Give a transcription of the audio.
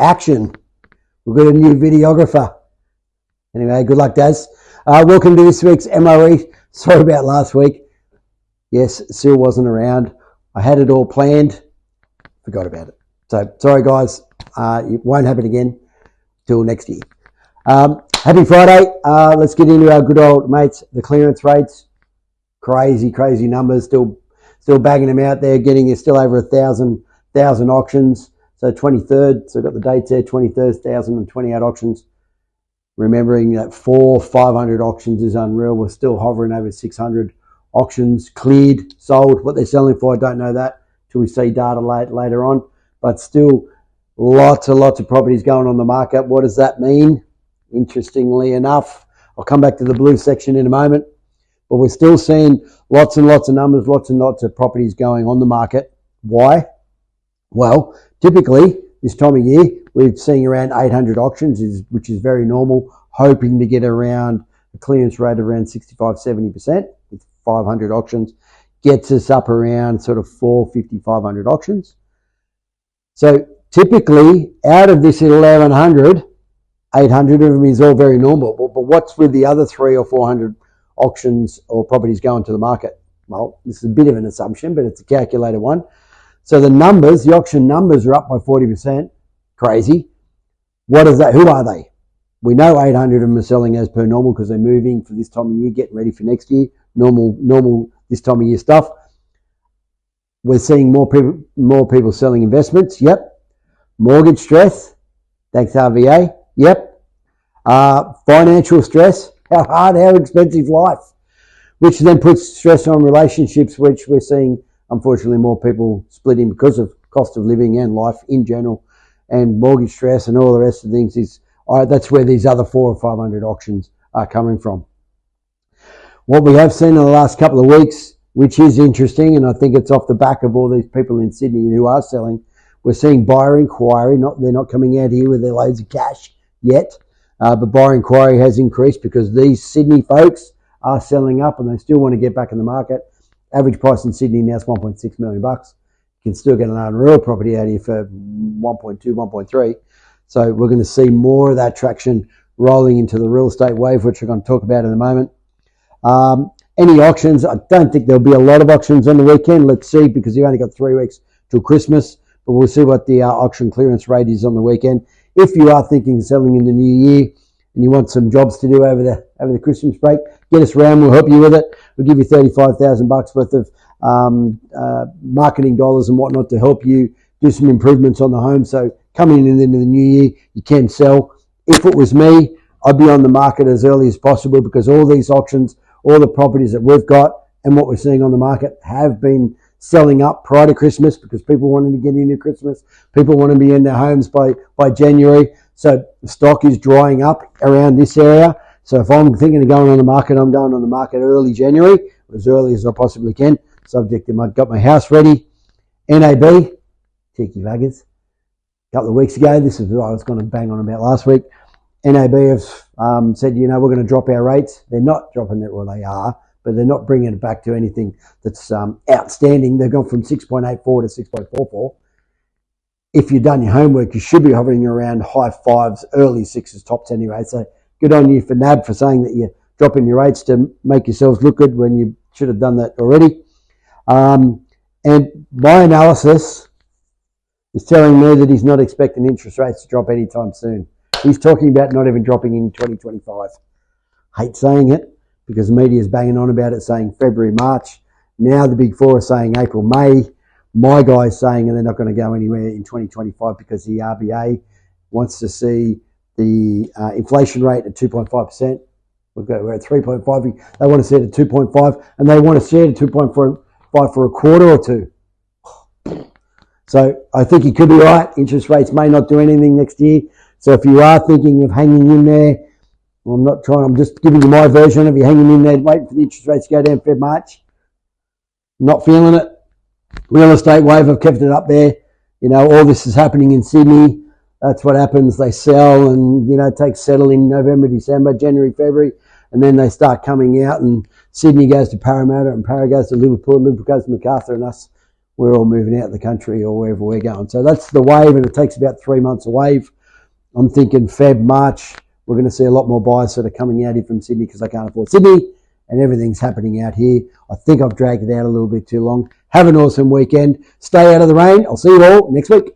action. We've got a new videographer. Anyway, good luck, Daz. Welcome to this week's MRE. Sorry about last week. Yes, Sil wasn't around. I had it all planned. Forgot about it. So, sorry, guys. It won't happen again till next year. Happy Friday. Let's get into our good old mates, the clearance rates. Crazy numbers. Still bagging them out there, getting you still over 1,000 auctions. So 23rd, so I've got the dates there, 23rd, 1,028 auctions. Remembering that 500 auctions is unreal. We're still hovering over 600 auctions cleared, sold. What they're selling for, I don't know that till we see data later on. But still lots of properties going on the market. What does that mean? Interestingly enough, I'll come back to the blue section in a moment. But we're still seeing lots and lots of numbers, lots and lots of properties going on the market. Why? Well, typically this time of year, we're seeing around 800 auctions, which is very normal, hoping to get around a clearance rate of around 65-70% with 500 auctions. Gets us up around sort of 450, 500 auctions. So typically, out of this 1,100, 800 of them is all very normal. But what's with the other 300 or 400 auctions or properties going to the market? Well, this is a bit of an assumption, but it's a calculated one. So the auction numbers are up by 40%. Crazy. What is that? Who are they? We know 800 of them are selling as per normal because they're moving for this time of year, getting ready for next year. Normal this time of year stuff. We're seeing more people selling investments. Yep. Mortgage stress. Thanks RVA. Yep. Financial stress. How hard, how expensive life. Which then puts stress on relationships, which we're seeing, unfortunately, more people splitting because of cost of living and life in general, and mortgage stress and all the rest of things. That's where these other 400 or 500 auctions are coming from. What we have seen in the last couple of weeks, which is interesting, and I think it's off the back of all these people in Sydney who are selling, we're seeing buyer inquiry. They're not coming out here with their loads of cash yet, but buyer inquiry has increased because these Sydney folks are selling up and they still want to get back in the market. Average price in Sydney now is $1.6 million. You can still get an unreal property out here for 1.2, 1.3. So we're going to see more of that traction rolling into the real estate wave, which we're going to talk about in a moment. Any auctions, I don't think there'll be a lot of auctions on the weekend. Let's see, because you only got 3 weeks till Christmas, but we'll see what the auction clearance rate is on the weekend. If you are thinking of selling in the new year and you want some jobs to do over the Christmas break, get us round. We'll help you with it. We'll give you $35,000 worth of marketing dollars and whatnot to help you do some improvements on the home. So coming into the new year, you can sell. If it was me, I'd be on the market as early as possible because all these auctions, all the properties that we've got and what we're seeing on the market have been selling up prior to Christmas because people wanting to get into Christmas. People want to be in their homes by January. So the stock is drying up around this area. So if I'm thinking of going on the market, I'm going on the market early January, as early as I possibly can, subject to I've got my house ready. NAB, cheeky buggers. A couple of weeks ago, this is what I was going to bang on about last week. NAB have said, we're going to drop our rates. They're not dropping it, well, they are, but they're not bringing it back to anything that's outstanding. They've gone from 6.84 to 6.44. If you've done your homework, you should be hovering around high fives, early sixes, tops anyway. So good on you for NAB for saying that you're dropping your rates to make yourselves look good when you should have done that already. And my analysis is telling me that he's not expecting interest rates to drop anytime soon. He's talking about not even dropping in 2025. Hate saying it because the media is banging on about it, saying February, March. Now the big four are saying April, May. My guy's saying they're not going to go anywhere in 2025 because the RBA wants to see the inflation rate at 2.5%. We're at 3.5. They want to see it at 2.5, and they want to see it at 2.5 for a quarter or two. So I think he could be right. Interest rates may not do anything next year. So if you are thinking of hanging in there, I'm just giving you my version. If you're hanging in there waiting for the interest rates to go down Feb, March, not feeling it. Real estate wave, I've kept it up there. All this is happening in Sydney. That's what happens. They sell and, take settle in November, December, January, February, and then they start coming out and Sydney goes to Parramatta and Parra goes to Liverpool goes to Macarthur, and we're all moving out of the country or wherever we're going. So that's the wave, and it takes about 3 months a wave I'm thinking Feb, March, we're going to see a lot more buyers that are coming out here from Sydney because they can't afford Sydney, and everything's happening out here. I think I've dragged it out a little bit too long. Have an awesome weekend. Stay out of the rain. I'll see you all next week.